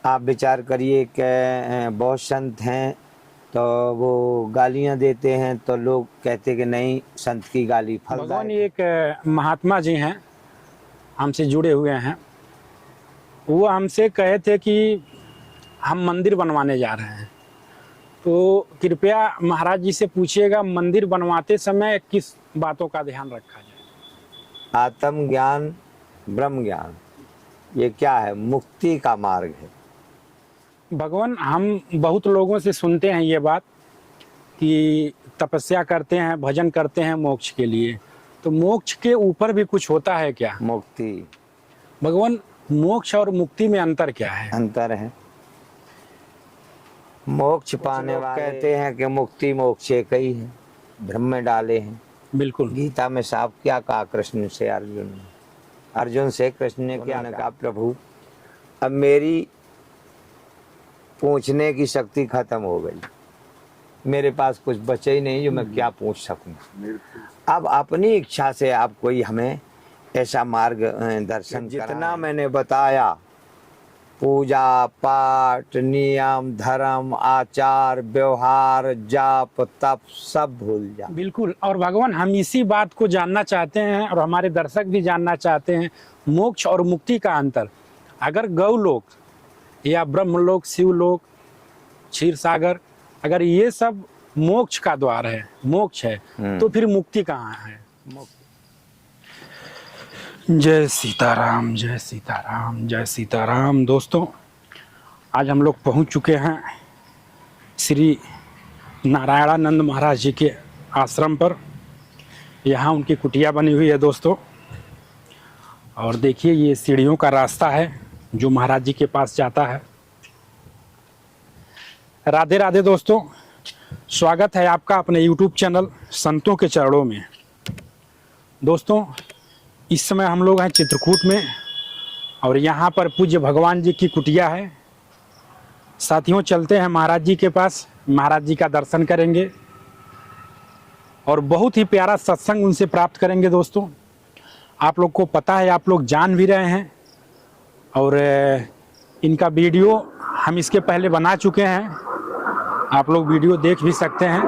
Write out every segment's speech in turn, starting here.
आप विचार करिए कि बहुत संत हैं तो वो गालियां देते हैं तो लोग कहते कि नहीं, संत की गाली फलदायक भगवान है। एक महात्मा जी हैं, हमसे जुड़े हुए हैं। वो हमसे कहे थे कि हम मंदिर बनवाने जा रहे हैं, तो कृपया महाराज जी से पूछिएगा मंदिर बनवाते समय किस बातों का ध्यान रखा जाए। आत्म ज्ञान, ब्रह्म ज्ञान, ये क्या है? मुक्ति का मार्ग है। भगवान, हम बहुत लोगों से सुनते हैं ये बात कि तपस्या करते हैं, भजन करते हैं मोक्ष के लिए, तो मोक्ष के ऊपर भी कुछ होता है क्या? मुक्ति, भगवान, मोक्ष और मुक्ति में अंतर क्या है? अंतर है। मोक्ष पाने वाले कहते हैं कि मुक्ति मोक्ष एक ही है, भ्रम में डाले हैं। बिल्कुल। गीता में साफ क्या कहा कृष्ण से? अर्जुन से कृष्ण ने क्या कहा? प्रभु, अब मेरी पूछने की शक्ति खत्म हो गई, मेरे पास कुछ बचे ही नहीं जो मैं क्या पूछ सकूं। अब अपनी इच्छा से आप कोई हमें ऐसा मार्ग दर्शन, जितना मैंने बताया, पूजा पाठ, नियम, धर्म, आचार, व्यवहार, जाप, तप, सब भूल जा। बिल्कुल। और भगवान, हम इसी बात को जानना चाहते हैं और हमारे दर्शक भी जानना चाहते हैं, मोक्ष और मुक्ति का अंतर। अगर गौलोक या ब्रह्मलोक, शिवलोक, क्षीर सागर, अगर ये सब मोक्ष का द्वार है, मोक्ष है, तो फिर मुक्ति कहाँ है? जय सीताराम, जय सीताराम, जय सीताराम। दोस्तों, आज हम लोग पहुंच चुके हैं श्री नारायणानंद महाराज जी के आश्रम पर। यहाँ उनकी कुटिया बनी हुई है दोस्तों, और देखिए ये सीढ़ियों का रास्ता है जो महाराज जी के पास जाता है। राधे राधे दोस्तों, स्वागत है आपका अपने YouTube चैनल संतों के चरणों में। दोस्तों, इस समय हम लोग हैं चित्रकूट में, और यहाँ पर पूज्य भगवान जी की कुटिया है। साथियों, चलते हैं महाराज जी के पास, महाराज जी का दर्शन करेंगे और बहुत ही प्यारा सत्संग उनसे प्राप्त करेंगे। दोस्तों, आप लोग को पता है, आप लोग जान भी रहे हैं, और इनका वीडियो हम इसके पहले बना चुके हैं, आप लोग वीडियो देख भी सकते हैं।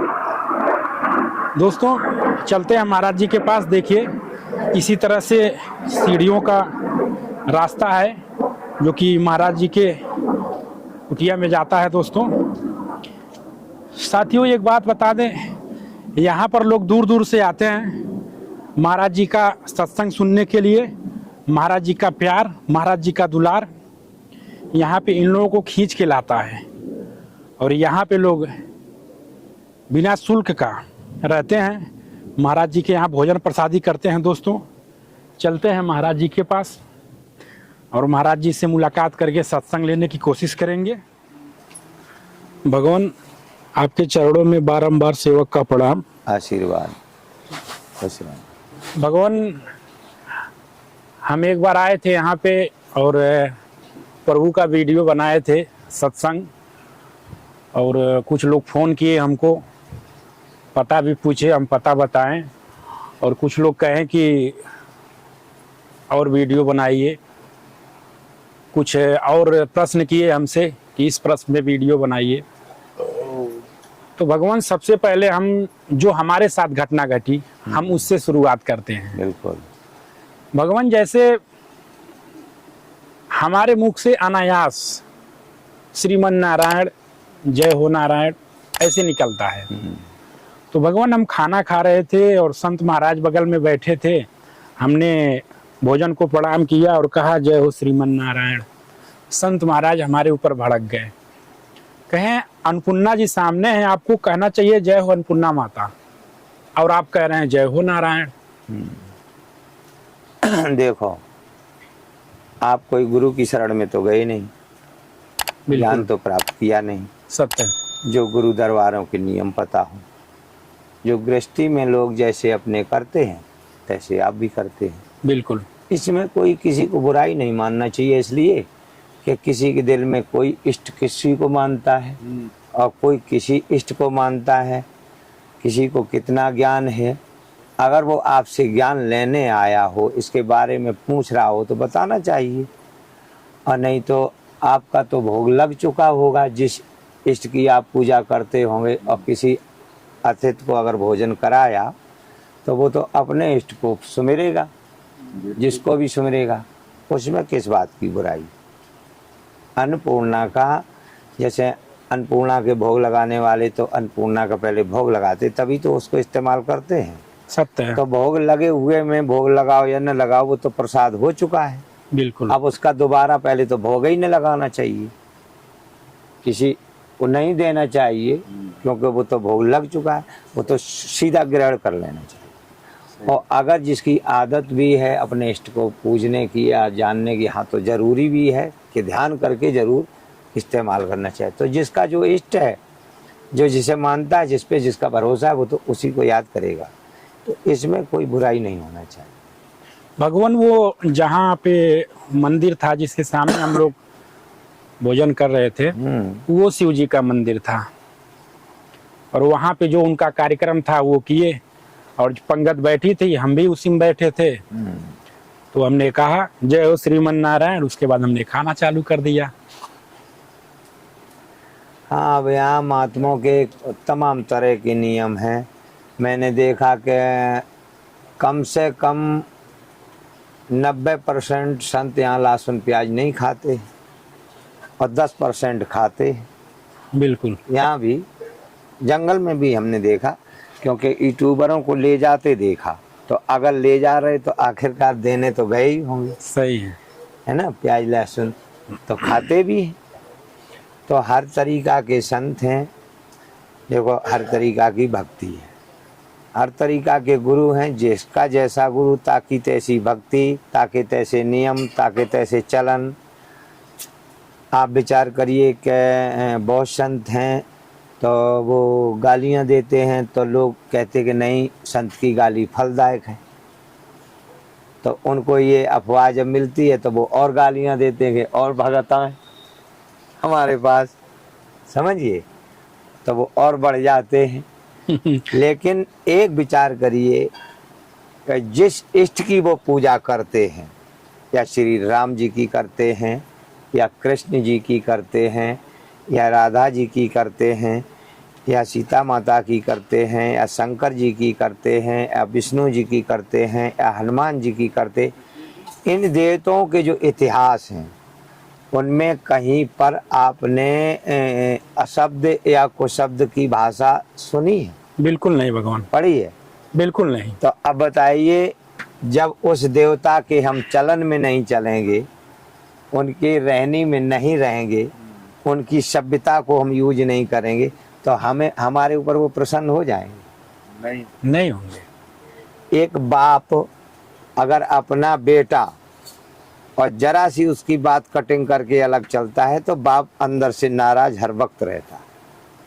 दोस्तों, चलते हैं महाराज जी के पास। देखिए इसी तरह से सीढ़ियों का रास्ता है जो कि महाराज जी के कुटिया में जाता है। दोस्तों, साथियों, एक बात बता दें, यहाँ पर लोग दूर दूर से आते हैं महाराज जी का सत्संग सुनने के लिए। महाराज जी का प्यार, महाराज जी का दुलार यहाँ पे इन लोगों को खींच के लाता है, और यहाँ पे लोग बिना शुल्क का रहते हैं, महाराज जी के यहाँ भोजन प्रसादी करते हैं। दोस्तों, चलते हैं महाराज जी के पास और महाराज जी से मुलाकात करके सत्संग लेने की कोशिश करेंगे। भगवान, आपके चरणों में बारंबार सेवक का प्रणाम, आशीर्वाद। भगवान, हम एक बार आए थे यहाँ पे और प्रभु का वीडियो बनाए थे सत्संग, और कुछ लोग फ़ोन किए हमको, पता भी पूछे, हम पता बताएं, और कुछ लोग कहें कि और वीडियो बनाइए, कुछ और प्रश्न किए हमसे कि इस प्रश्न में वीडियो बनाइए। तो भगवान, सबसे पहले हम जो हमारे साथ घटना घटी हम उससे शुरुआत करते हैं। बिल्कुल। भगवान, जैसे हमारे मुख से अनायास श्रीमन नारायण, जय हो नारायण ऐसे निकलता है। तो भगवान, हम खाना खा रहे थे और संत महाराज बगल में बैठे थे, हमने भोजन को प्रणाम किया और कहा जय हो श्रीमन नारायण। संत महाराज हमारे ऊपर भड़क गए, कहें अन्नपूर्णा जी सामने हैं, आपको कहना चाहिए जय हो अन्नपूर्णा माता, और आप कह रहे हैं जय हो नारायण। देखो, आप कोई गुरु की शरण में तो गए नहीं, ज्ञान तो प्राप्त किया नहीं। सत्य। जो गुरु दरबारों के नियम पता हो, जो गृहस्थी में लोग जैसे अपने करते हैं तैसे आप भी करते हैं। बिल्कुल। इसमें कोई किसी को बुराई नहीं मानना चाहिए, इसलिए कि किसी के दिल में कोई इष्ट किसी को मानता है और कोई किसी इष्ट को मानता है। किसी को कितना ज्ञान है, अगर वो आपसे ज्ञान लेने आया हो, इसके बारे में पूछ रहा हो तो बताना चाहिए, और नहीं तो आपका तो भोग लग चुका होगा जिस इष्ट की आप पूजा करते होंगे, और किसी अतिथि को अगर भोजन कराया तो वो तो अपने इष्ट को सुमिरेगा, जिसको भी सुमिरेगा, उसमें किस बात की बुराई। अन्नपूर्णा का, जैसे अन्नपूर्णा के भोग लगाने वाले तो अन्नपूर्णा का पहले भोग लगाते तभी तो उसको इस्तेमाल करते हैं। सत्य है। तो भोग लगे हुए में भोग लगाओ या न लगाओ, वो तो प्रसाद हो चुका है। बिल्कुल। अब उसका दोबारा पहले तो भोग ही न लगाना चाहिए, किसी को नहीं देना चाहिए, क्योंकि वो तो भोग लग चुका है, वो तो सीधा ग्रहण कर लेना चाहिए। और अगर जिसकी आदत भी है अपने इष्ट को पूजने की या जानने की, हाँ तो जरूरी भी है कि ध्यान करके जरूर इस्तेमाल करना चाहिए। तो जिसका जो इष्ट है, जो जिसे मानता है, जिस पे जिसका भरोसा है, वो तो उसी को याद करेगा। तो इसमें कोई बुराई नहीं होना चाहिए। भगवान वो जहाँ पे मंदिर था जिसके सामने हम लोग भोजन कर रहे थे, वो शिव जी का मंदिर था, और वहाँ पे जो उनका कार्यक्रम था वो किए, और पंगत बैठी थी, हम भी उसी में बैठे थे। तो हमने कहा जय हो श्रीमन नारायण, उसके बाद हमने खाना चालू कर दिया। हाँ, अब यहाँ महात्माओं के तमाम तरह के नियम हैं। मैंने देखा कि कम से कम 90% संत यहाँ लहसुन प्याज नहीं खाते और 10% खाते। बिल्कुल। यहाँ भी जंगल में भी हमने देखा, क्योंकि यूट्यूबरों को ले जाते देखा, तो अगर ले जा रहे तो आखिरकार देने तो गए ही होंगे। सही है ना, प्याज लहसुन तो खाते भी हैं। तो हर तरीका के संत हैं, देखो हर तरीका की भक्ति है, हर तरीका के गुरु हैं। जिसका जैसा गुरु ताकि तैसी भक्ति, ताकि तैसे नियम, ताकि तैसे चलन। आप विचार करिए कि बहुत संत हैं तो वो गालियां देते हैं, तो लोग कहते कि नहीं, संत की गाली फलदायक है। तो उनको ये अफवाह जब मिलती है तो वो और गालियां देते हैं, और भगत आए हमारे पास, समझिए, तो वो और बढ़ जाते हैं। लेकिन एक विचार करिए कि जिस इष्ट की वो पूजा करते हैं, या श्री राम जी की करते हैं, या कृष्ण जी की करते हैं, या राधा जी की करते हैं, या सीता माता की करते हैं, या शंकर जी की करते हैं, या विष्णु जी की करते हैं, या हनुमान जी की करते, इन देवताओं के जो इतिहास हैं उनमें कहीं पर आपने अशब्द या कुशब्द की भाषा सुनी है? बिल्कुल नहीं भगवान। पढ़ी है? बिल्कुल नहीं। तो अब बताइए, जब उस देवता के हम चलन में नहीं चलेंगे, उनकी रहनी में नहीं रहेंगे, उनकी सभ्यता को हम यूज नहीं करेंगे, तो हमें हमारे ऊपर वो प्रसन्न हो जाएंगे? नहीं होंगे। एक बाप अगर अपना बेटा और जरा सी उसकी बात कटिंग करके अलग चलता है तो बाप अंदर से नाराज हर वक्त रहता,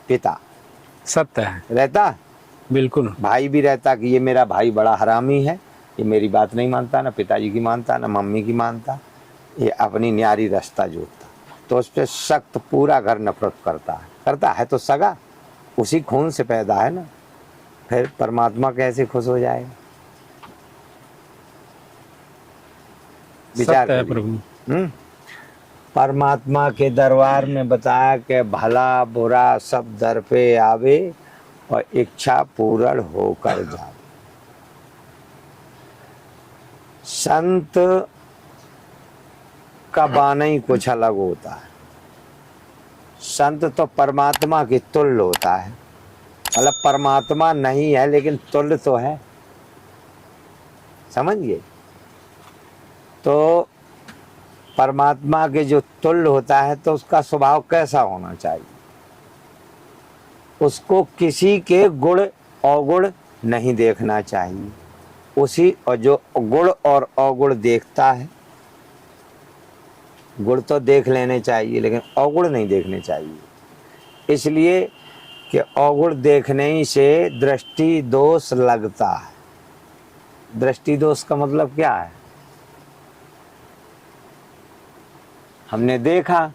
पिता सत्य है। रहता। बिल्कुल। भाई भी रहता कि ये मेरा भाई बड़ा हरामी है, ये मेरी बात नहीं मानता, ना पिताजी की मानता, ना मम्मी की मानता, ये अपनी न्यारी रास्ता जोतता, तो उस पर सख्त पूरा घर नफरत करता है तो सगा, उसी खून से पैदा है ना। फिर परमात्मा कैसे खुश हो जाएगा? विचार सत्य है करिए। प्रभु। परमात्मा के दरबार में बताया कि भला बुरा सब दर पे आवे और इच्छा पूर्ण होकर जावे। संत का बाना ही कुछ अलग होता है। संत तो परमात्मा के तुल्य होता है, मतलब परमात्मा नहीं है लेकिन तुल्य तो है, समझिए। तो परमात्मा के जो तुल्य होता है तो उसका स्वभाव कैसा होना चाहिए? उसको किसी के गुण अवगुण नहीं देखना चाहिए, उसी और जो गुण और अवगुण देखता है, गुण तो देख लेने चाहिए लेकिन अवगुण नहीं देखने चाहिए। इसलिए कि अवगुण देखने ही से दृष्टि दोष लगता है। दृष्टि दोष का मतलब क्या है? हमने देखा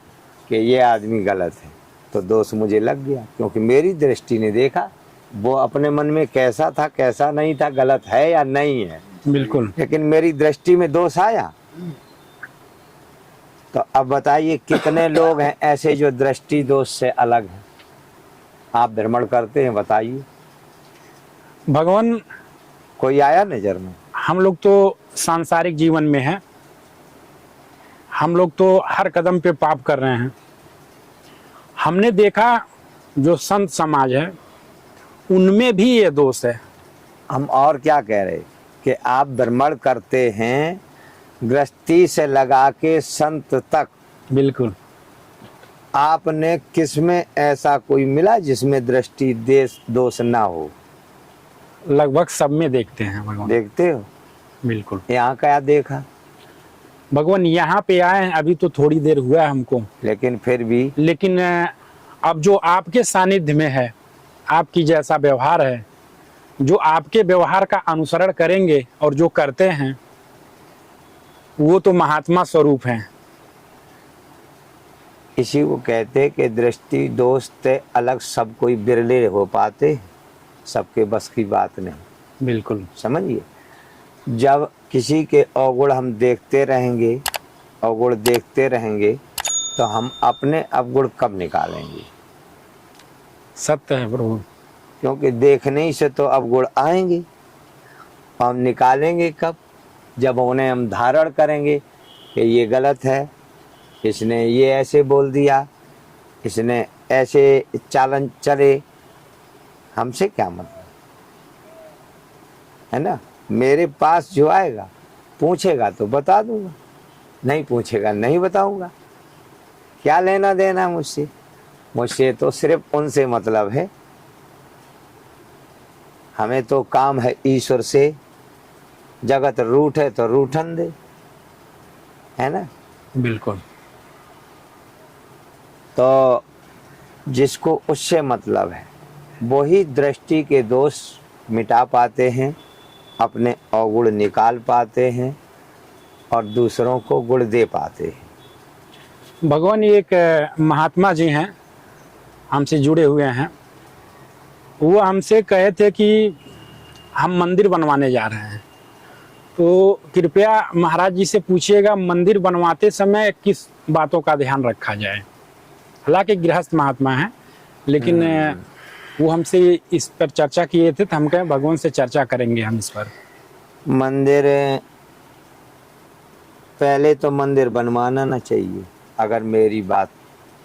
कि ये आदमी गलत है तो दोष मुझे लग गया, क्योंकि मेरी दृष्टि ने देखा। वो अपने मन में कैसा था कैसा नहीं था, गलत है या नहीं है, बिल्कुल। लेकिन मेरी दृष्टि में दोष आया तो अब बताइए कितने लोग हैं ऐसे जो दृष्टि दोष से अलग हैं? आप भ्रमण करते हैं, बताइए, भगवान, कोई आया नजर में? हम लोग तो सांसारिक जीवन में हैं, हम लोग तो हर कदम पे पाप कर रहे हैं। हमने देखा जो संत समाज है उनमें भी ये दोष है। हम और क्या कह रहे कि आप भ्रमण करते हैं गृहस्थी से लगा के संत तक, बिल्कुल। आपने किसमें ऐसा कोई मिला जिसमें दृष्टि देश दोष ना हो? लगभग सब में देखते हैं भगवान। देखते हो? बिल्कुल। यहाँ क्या देखा? भगवान यहाँ पे आए हैं अभी तो थोड़ी देर हुआ है हमको, लेकिन फिर भी लेकिन अब जो आपके सानिध्य में है, आपकी जैसा व्यवहार है, जो आपके व्यवहार का अनुसरण करेंगे और जो करते हैं वो तो महात्मा स्वरूप हैं। इसी को कहते कि दृष्टि दोष से अलग सब कोई बिरले हो पाते, सबके बस की बात नहीं। बिल्कुल। समझिए, जब किसी के अवगुण हम देखते रहेंगे, अवगुण देखते रहेंगे, तो हम अपने अवगुण कब निकालेंगे? सत्य है प्रभु। क्योंकि देखने ही से तो अवगुण आएंगे, हम निकालेंगे कब? जब उन्हें हम धारण करेंगे कि ये गलत है, इसने ये ऐसे बोल दिया, इसने ऐसे चालन चले, हमसे क्या मतलब है ना? मेरे पास जो आएगा पूछेगा तो बता दूंगा, नहीं पूछेगा नहीं बताऊंगा। क्या लेना देना मुझसे? मुझसे तो सिर्फ उनसे मतलब है। हमें तो काम है ईश्वर से। जगत रूठे तो रूठन दे, है ना? बिल्कुल। तो जिसको उससे मतलब है वही दृष्टि के दोष मिटा पाते हैं, अपने अवगुण निकाल पाते हैं और दूसरों को गुण दे पाते हैं। भगवान, ये एक महात्मा जी हैं, हमसे जुड़े हुए हैं। वो हमसे कहे थे कि हम मंदिर बनवाने जा रहे हैं, तो कृपया महाराज जी से पूछिएगा मंदिर बनवाते समय किस बातों का ध्यान रखा जाए। हालांकि गृहस्थ महात्मा हैं, लेकिन वो हमसे इस पर चर्चा किए थे, तो हम कहें भगवान से चर्चा करेंगे हम इस पर। मंदिर, पहले तो मंदिर बनवाना ना चाहिए, अगर मेरी बात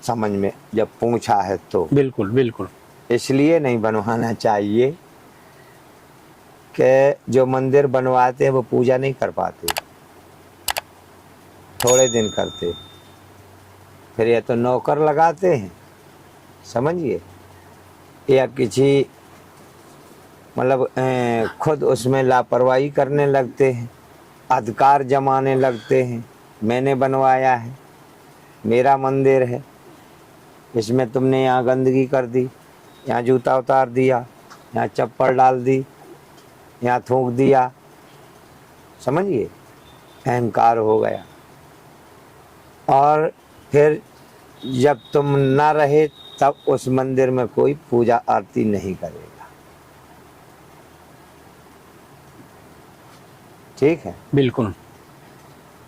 समझ में जब पूछा है तो। बिल्कुल बिल्कुल। इसलिए नहीं बनवाना चाहिए कि जो मंदिर बनवाते हैं वो पूजा नहीं कर पाते, थोड़े दिन करते, फिर या तो नौकर लगाते हैं, समझिए, या किसी मतलब खुद उसमें लापरवाही करने लगते हैं, अधिकार जमाने लगते हैं। मैंने बनवाया है, मेरा मंदिर है, इसमें तुमने यहाँ गंदगी कर दी, यहाँ जूता उतार दिया, यहाँ चप्पल डाल दी, यहाँ थूक दिया, समझिए, अहंकार हो गया। और फिर जब तुम ना रहे तब उस मंदिर में कोई पूजा आरती नहीं करेगा, ठीक है? बिल्कुल।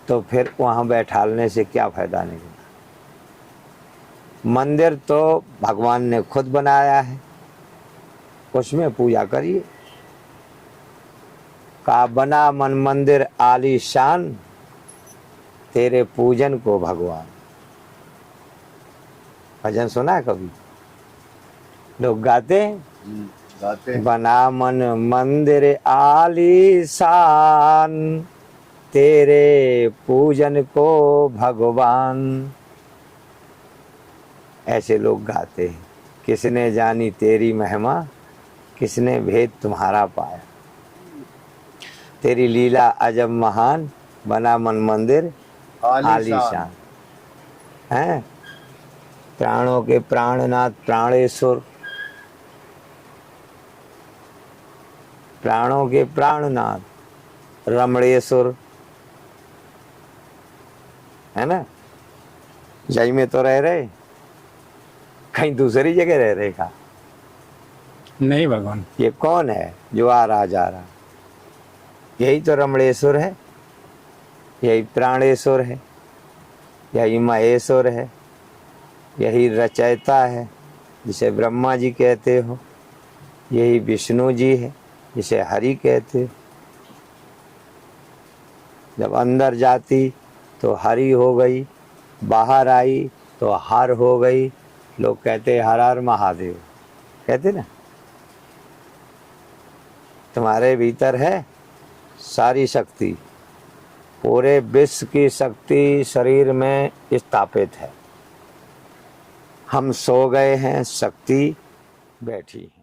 तो फिर वहाँ बैठालने से क्या फायदा नहीं। मंदिर तो भगवान ने खुद बनाया है, उसमें पूजा करिए। का बना मन मंदिर आलीशान, तेरे पूजन को भगवान। भजन सुना है कभी? लोग गाते हैं, गाते हैं। बना मन मंदिर आलीशान, तेरे पूजन को भगवान। ऐसे लोग गाते हैं। किसने जानी तेरी महिमा, किसने भेद तुम्हारा पाया, तेरी लीला अजब महान, बना मन मंदिर आलीशान। हैं? प्राणों के प्राणनाथ प्राणेश्वर, प्राणों के प्राणनाथ रमणेश्वर, है ना? यही में तो रह रहे, कहीं दूसरी जगह रह रहे का? नहीं भगवान। ये कौन है जो आ रहा जा रहा? यही तो रमणेश्वर है, यही प्राणेश्वर है। यही महेश्वर है, यही रचयिता है जिसे ब्रह्मा जी कहते हो, यही विष्णु जी है जिसे हरि कहते हो। जब अंदर जाती तो हरि हो गई, बाहर आई तो हर हो गई। लोग कहते हर हर महादेव, कहते ना। तुम्हारे भीतर है सारी शक्ति, पूरे विश्व की शक्ति शरीर में स्थापित है। हम सो गए हैं, शक्ति बैठी है।